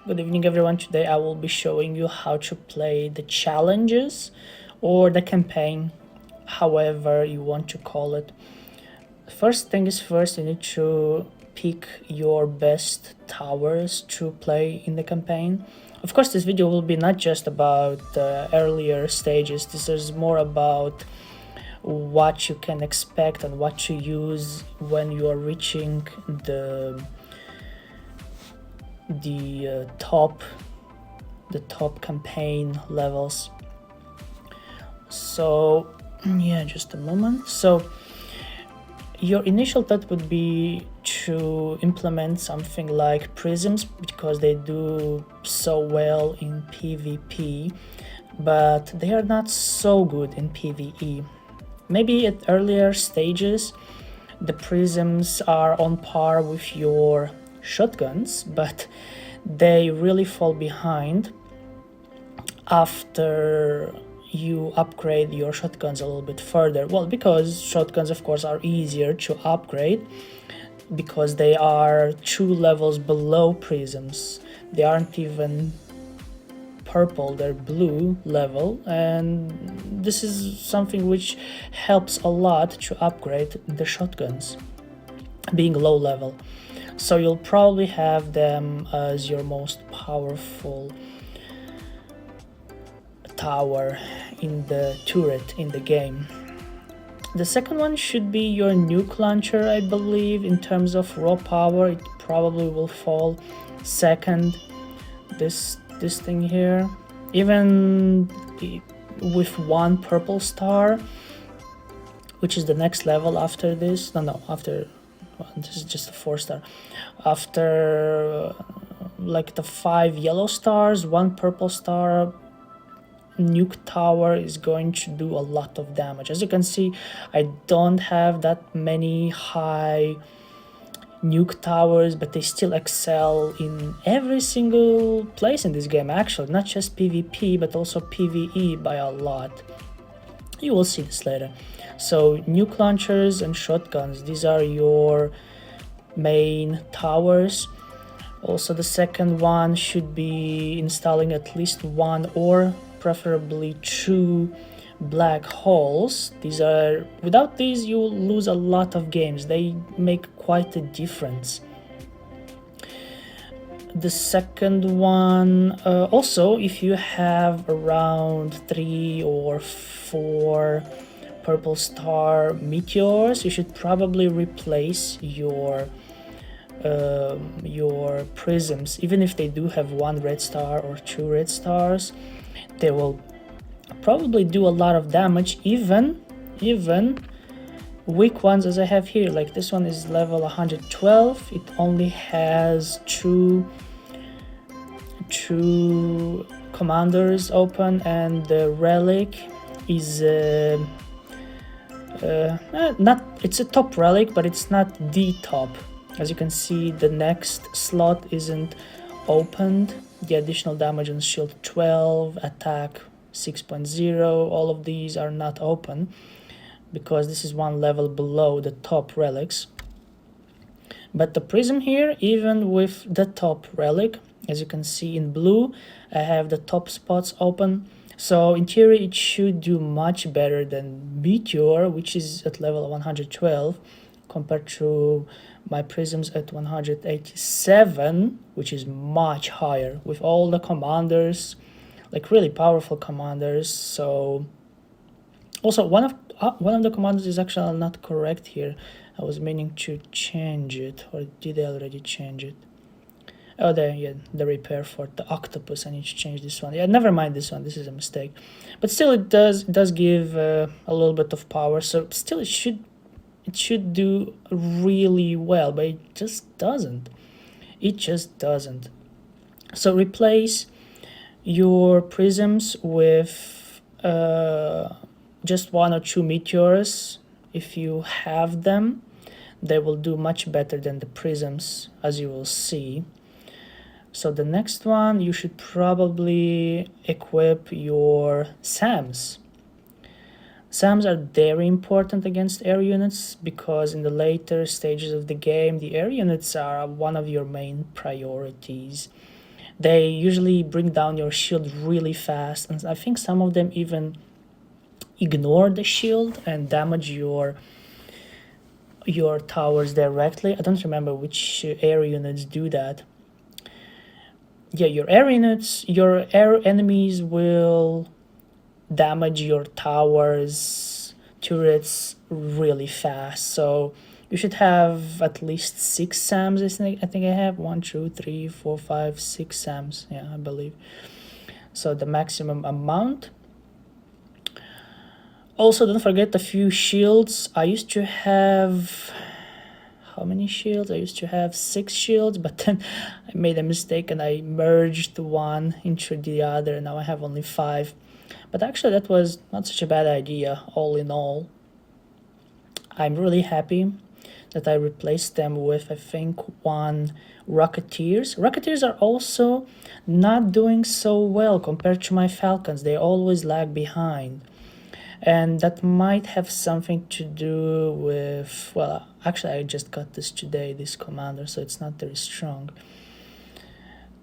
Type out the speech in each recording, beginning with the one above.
Good evening everyone. Today I will be showing you how to play the challenges or the campaign, however you want to call it. First thing is first, you need to pick your best towers to play in the campaign. Of course, this video will be not just about the earlier stages. This is more about what you can expect and what to use when you are reaching the top campaign levels. So yeah, just a moment. So your initial thought would be to implement something like prisms because they do so well in PvP, but they are not so good in PvE. Maybe at earlier stages the prisms are on par with your shotguns, but they really fall behind after you upgrade your shotguns a little bit further. Well, because shotguns of course are easier to upgrade because they are 2 levels below prisms. They aren't even purple, they're blue level, and this is something which helps a lot to upgrade the shotguns being low level. So you'll probably have them as your most powerful tower in the turret in the game. The second one should be your nuke launcher, I believe. In terms of raw power, it probably will fall second. This thing here, even with 1 purple star, which is the next level after this. After well, this is just a 4-star. After like the 5 yellow stars, 1 purple star nuke tower is going to do a lot of damage. As you can see, I don't have that many high nuke towers, but they still excel in every single place in this game, actually, not just PvP but also PvE by a lot. You will see this later. So nuke launchers and shotguns, these are your main towers. Also, the second one should be installing at least 1 or preferably 2 black holes. These are, without these you will lose a lot of games. They make quite a difference. The second one, also if you have around 3 or 4 purple star meteors, you should probably replace your prisms. Even if they do have 1 red star or 2 red stars, they will probably do a lot of damage, even weak ones as I have here. Like this one is level 112, it only has two commanders open, and the relic is it's a top relic, but it's not the top. As you can see, the next slot isn't opened. The additional damage on shield 12, attack 6.0, all of these are not open because this is 1 level below the top relics. But the prism here, even with the top relic, as you can see in blue, I have the top spots open. So in theory it should do much better than Meteor, which is at level 112, compared to my prisms at 187, which is much higher, with all the commanders, like really powerful commanders. So also one of the commanders is actually not correct here. I was meaning to change it, or did I already change it? Oh, there, yeah, the repair for the octopus. I need to change this one. Yeah, never mind this one. This is a mistake, but still, it does give a little bit of power. So still, it should do really well, but it just doesn't. It just doesn't. So replace your prisms with just 1 or 2 meteors. If you have them, they will do much better than the prisms, as you will see. So the next one, you should probably equip your SAMs. SAMs are very important against air units because in the later stages of the game, the air units are one of your main priorities. They usually bring down your shield really fast, and I think some of them even ignore the shield and damage your towers directly. I don't remember which air units do that. Yeah, your air units, your air enemies will damage your towers, turrets really fast. So you should have at least 6 SAMs. I think I have 1, 2, 3, 4, 5, 6 SAMs. Yeah, I believe. So the maximum amount. Also, don't forget a few shields. I used to have... How many shields? I used to have 6 shields, but then I made a mistake and I merged one into the other, and now I have only 5. But actually that was not such a bad idea, all in all. I'm really happy that I replaced them with, I think, 1 Rocketeers. Rocketeers are also not doing so well compared to my Falcons. They always lag behind. And that might have something to do with, well, actually I just got this today, this commander, so it's not very strong.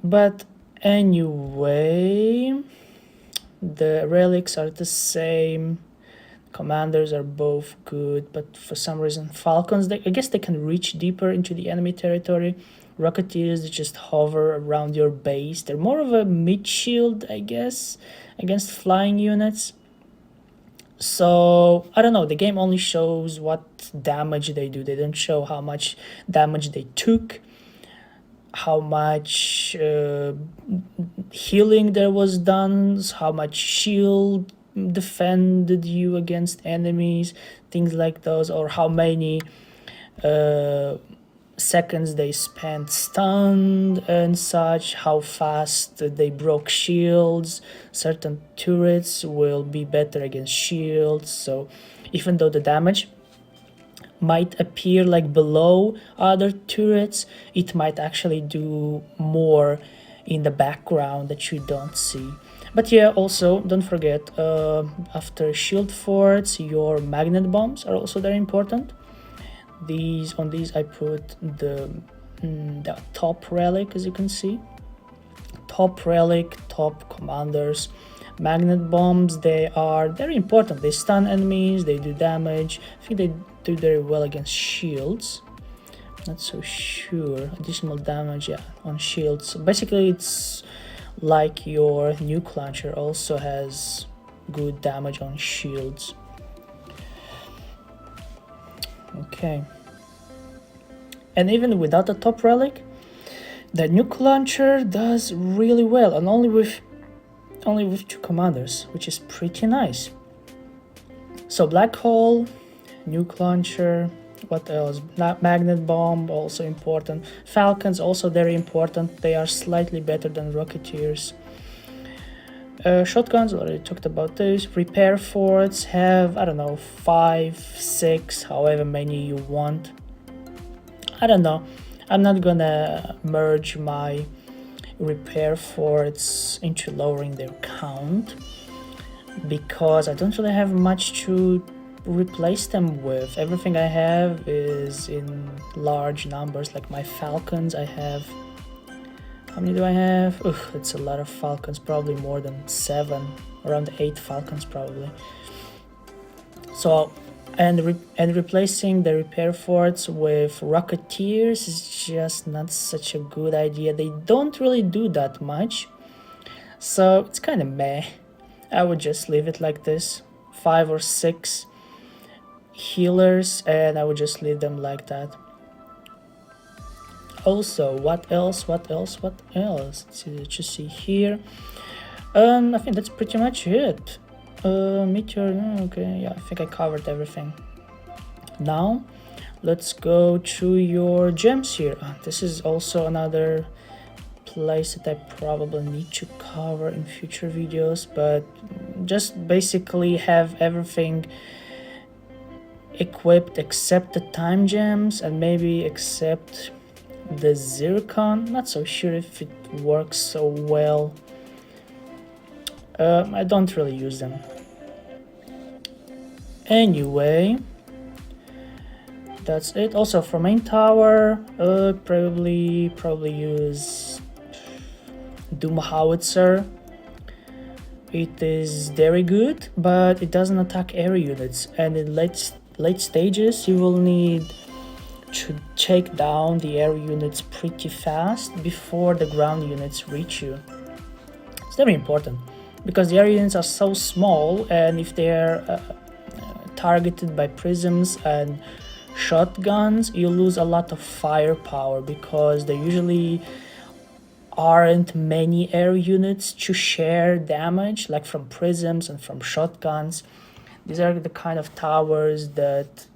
But anyway, the relics are the same, commanders are both good, but for some reason Falcons, I guess they can reach deeper into the enemy territory. Rocketeers, they just hover around your base. They're more of a mid shield, I guess, against flying units. So I don't know, the game only shows what damage they do. They don't show how much damage they took, how much healing there was done, how much shield defended you against enemies, things like those, or how many seconds they spent stunned and such, how fast they broke shields. Certain turrets will be better against shields, so even though the damage might appear like below other turrets, it might actually do more in the background that you don't see. But yeah, also don't forget, after shield forts, your magnet bombs are also very important. On these I put the top relic, as you can see. Top relic, top commanders. Magnet bombs, they are very important. They stun enemies, they do damage. I think they do very well against shields. Not so sure. Additional damage, yeah, on shields. So basically it's like your nuke launcher also has good damage on shields. Okay, and even without the top relic, the nuke launcher does really well, and only with 2 commanders, which is pretty nice. So black hole, nuke launcher, what else? Magnet bomb, also important. Falcons, also very important. They are slightly better than Rocketeers. Shotguns, already talked about this. Repair forts, have, I don't know, 5, 6, however many you want. I don't know. I'm not gonna merge my repair forts into lowering their count, because I don't really have much to replace them with. Everything I have is in large numbers, like my Falcons. I have, how many do I have? Ugh, it's a lot of Falcons, probably more than 7, around 8 Falcons probably. So, and replacing the repair forts with Rocketeers is just not such a good idea. They don't really do that much, so it's kind of meh. I would just leave it like this, 5 or 6 healers, and I would just leave them like that. Also, what else to see here? I think that's pretty much it. Meteor, okay, yeah, I think I covered everything. Now let's go to your gems here. This is also another place that I probably need to cover in future videos, but just basically have everything equipped except the time gems, and maybe except the zircon. Not so sure if it works so well. I don't really use them. Anyway, that's it. Also for main tower, probably use Doom Howitzer. It is very good, but it doesn't attack area units, and in late stages you will need to take down the area units pretty fast before the ground units reach you. It's very important because the area units are so small, and if they're targeted by prisms and shotguns, you lose a lot of firepower because there usually aren't many air units to share damage, like from prisms and from shotguns. These are the kind of towers that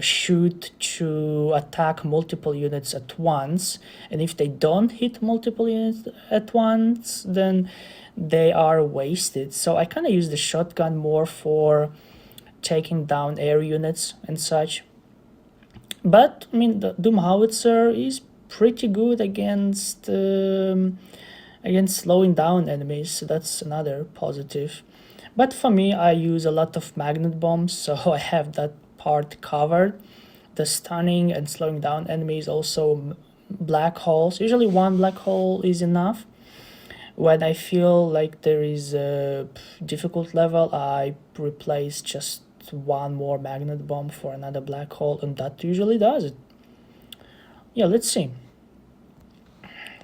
shoot to attack multiple units at once, and if they don't hit multiple units at once, then they are wasted. So I kind of use the shotgun more for taking down air units and such. But I mean, the Doom Howitzer is pretty good against slowing down enemies, so that's another positive. But for me, I use a lot of magnet bombs, so I have that part covered. The stunning and slowing down enemies, also black holes. Usually one black hole is enough. When I feel like there is a difficult level, I replace just one more magnet bomb for another black hole, and that usually does it. Yeah, let's see.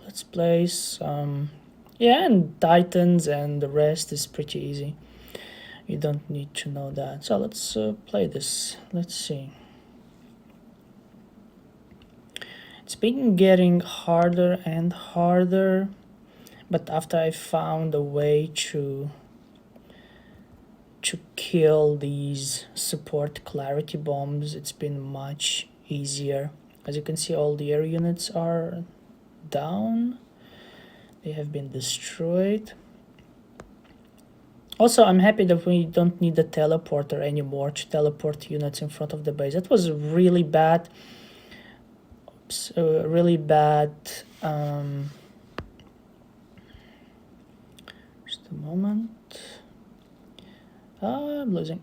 Let's play some... Yeah, and Titans and the rest is pretty easy. You don't need to know that. So let's play this. Let's see. It's been getting harder and harder, but after I found a way to kill these support clarity bombs, it's been much easier. As you can see, all the air units are down. They have been destroyed. Also, I'm happy that we don't need the teleporter anymore to teleport units in front of the base. That was really bad. Oops, really bad. Just a moment. I'm losing.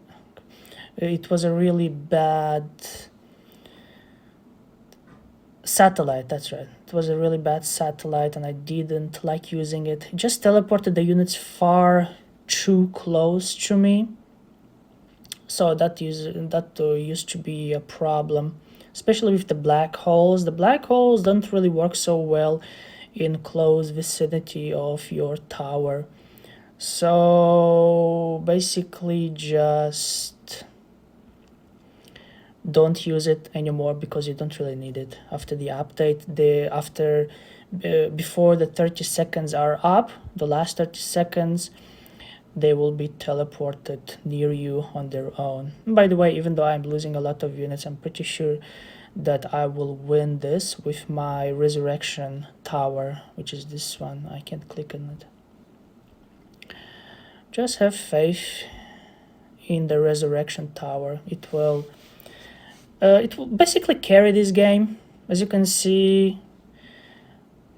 It was a really bad satellite, that's right. It was a really bad satellite and I didn't like using it. It just teleported the units far too close to me. So that used to be a problem, especially with the black holes. The black holes don't really work so well in close vicinity of your tower. So basically just don't use it anymore because you don't really need it. After the update, before the 30 seconds are up, the last 30 seconds, they will be teleported near you on their own. And by the way, even though I'm losing a lot of units, I'm pretty sure that I will win this with my resurrection tower, which is this one. I can't click on it. Just have faith in the resurrection tower. It will basically carry this game. As you can see,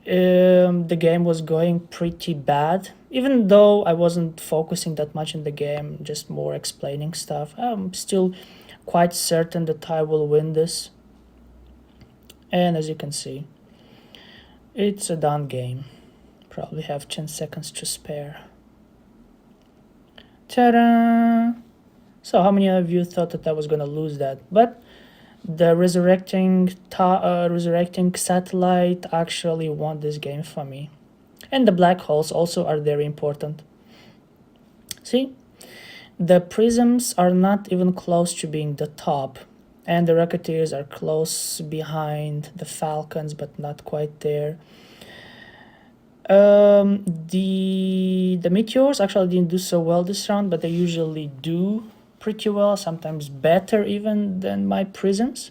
the game was going pretty bad. Even though I wasn't focusing that much in the game, just more explaining stuff, I'm still quite certain that I will win this. And as you can see, it's a done game. Probably have 10 seconds to spare. Ta-da! So how many of you thought that I was gonna lose that? But the resurrecting satellite actually won this game for me. And the black holes also are very important. See? The prisms are not even close to being the top. And the Rocketeers are close behind the Falcons, but not quite there. The Meteors actually didn't do so well this round, but they usually do pretty well, sometimes better even than my prisms.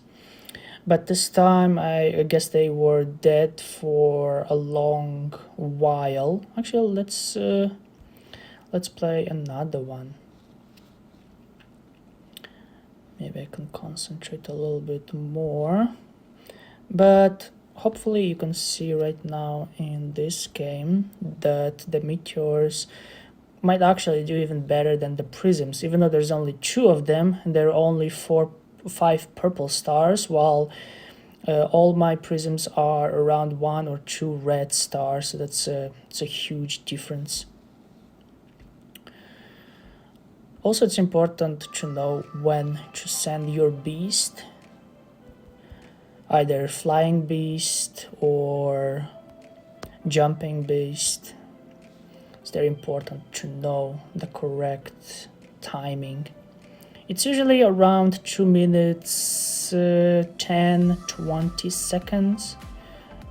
But this time I guess they were dead for a long while. Actually, let's play another one. Maybe I can concentrate a little bit more. But hopefully you can see right now in this game that the Meteors might actually do even better than the prisms, even though there's only 2 of them and there are only 5 purple stars, while All my prisms are around 1 or 2 red stars, so it's a huge difference. Also, it's important to know when to send your beast, either flying beast or jumping beast. It's very important to know the correct timing. It's usually around 2 minutes, 10-20 seconds.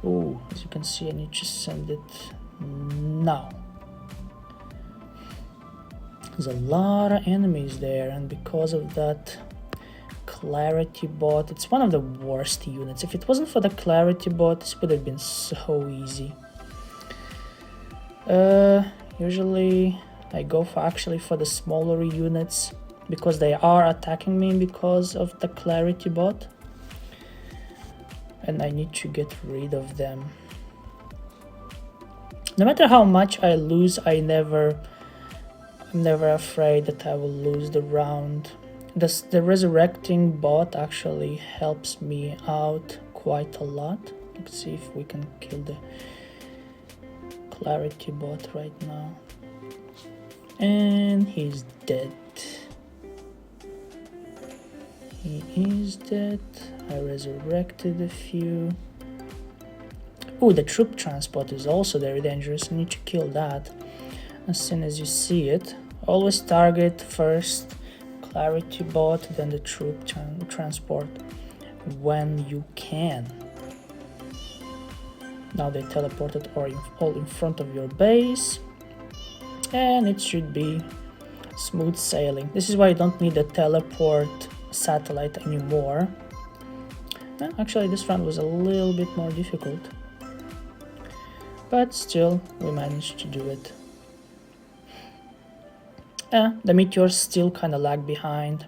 Oh, as you can see, I need to send it now. There's a lot of enemies there, and because of that clarity bot, it's one of the worst units. If it wasn't for the clarity bot, this would have been so easy. Usually I go for the smaller units because they are attacking me because of the clarity bot, and I need to get rid of them. No matter how much I lose, I'm never afraid that I will lose the round. The resurrecting bot actually helps me out quite a lot. Let's see if we can kill the clarity bot right now. And he's dead. He is dead. I resurrected a few. Oh, the troop transport is also very dangerous. I need to kill that as soon as you see it. Always target first clarity bot, then the troop transport when you can. Now they teleported all in front of your base, and it should be smooth sailing. This is why you don't need a teleport satellite anymore. Actually, this round was a little bit more difficult, but still we managed to do it. The meteors still kind of lag behind,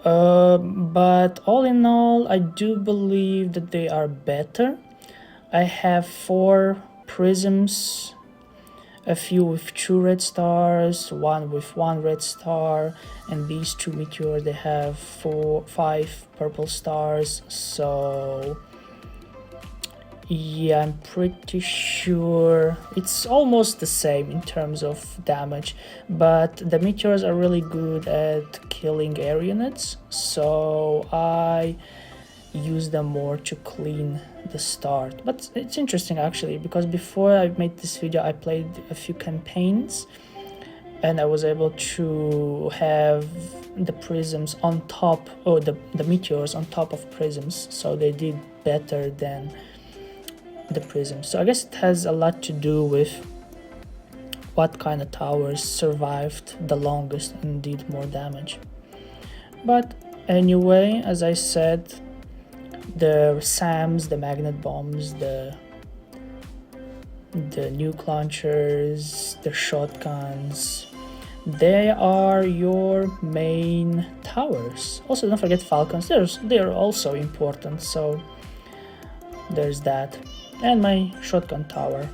but all in all, I do believe that they are better. I have 4 prisms, a few with 2 red stars, 1 with 1 red star, and these 2 meteors, they have 5 purple stars. So yeah, I'm pretty sure it's almost the same in terms of damage, but the meteors are really good at killing air units, so I use them more to clean the start. But it's interesting actually, because before I made this video I played a few campaigns and I was able to have the prisms on top, or the meteors on top of prisms, so they did better than the prism. So I guess it has a lot to do with what kind of towers survived the longest and did more damage. But anyway, as I said, the SAMs, the magnet bombs, the nuke launchers, the shotguns, they are your main towers. Also, don't forget falcons, they're also important, so there's that. And my shotgun tower,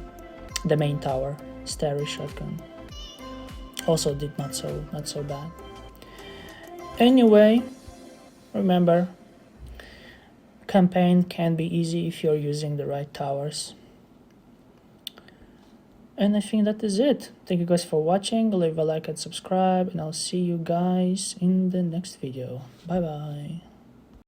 the main tower, starry shotgun, also did not so bad. Anyway, remember, campaign can be easy if you're using the right towers. And I think that is it. Thank you guys for watching. Leave a like and subscribe, and I'll see you guys in the next video. Bye bye.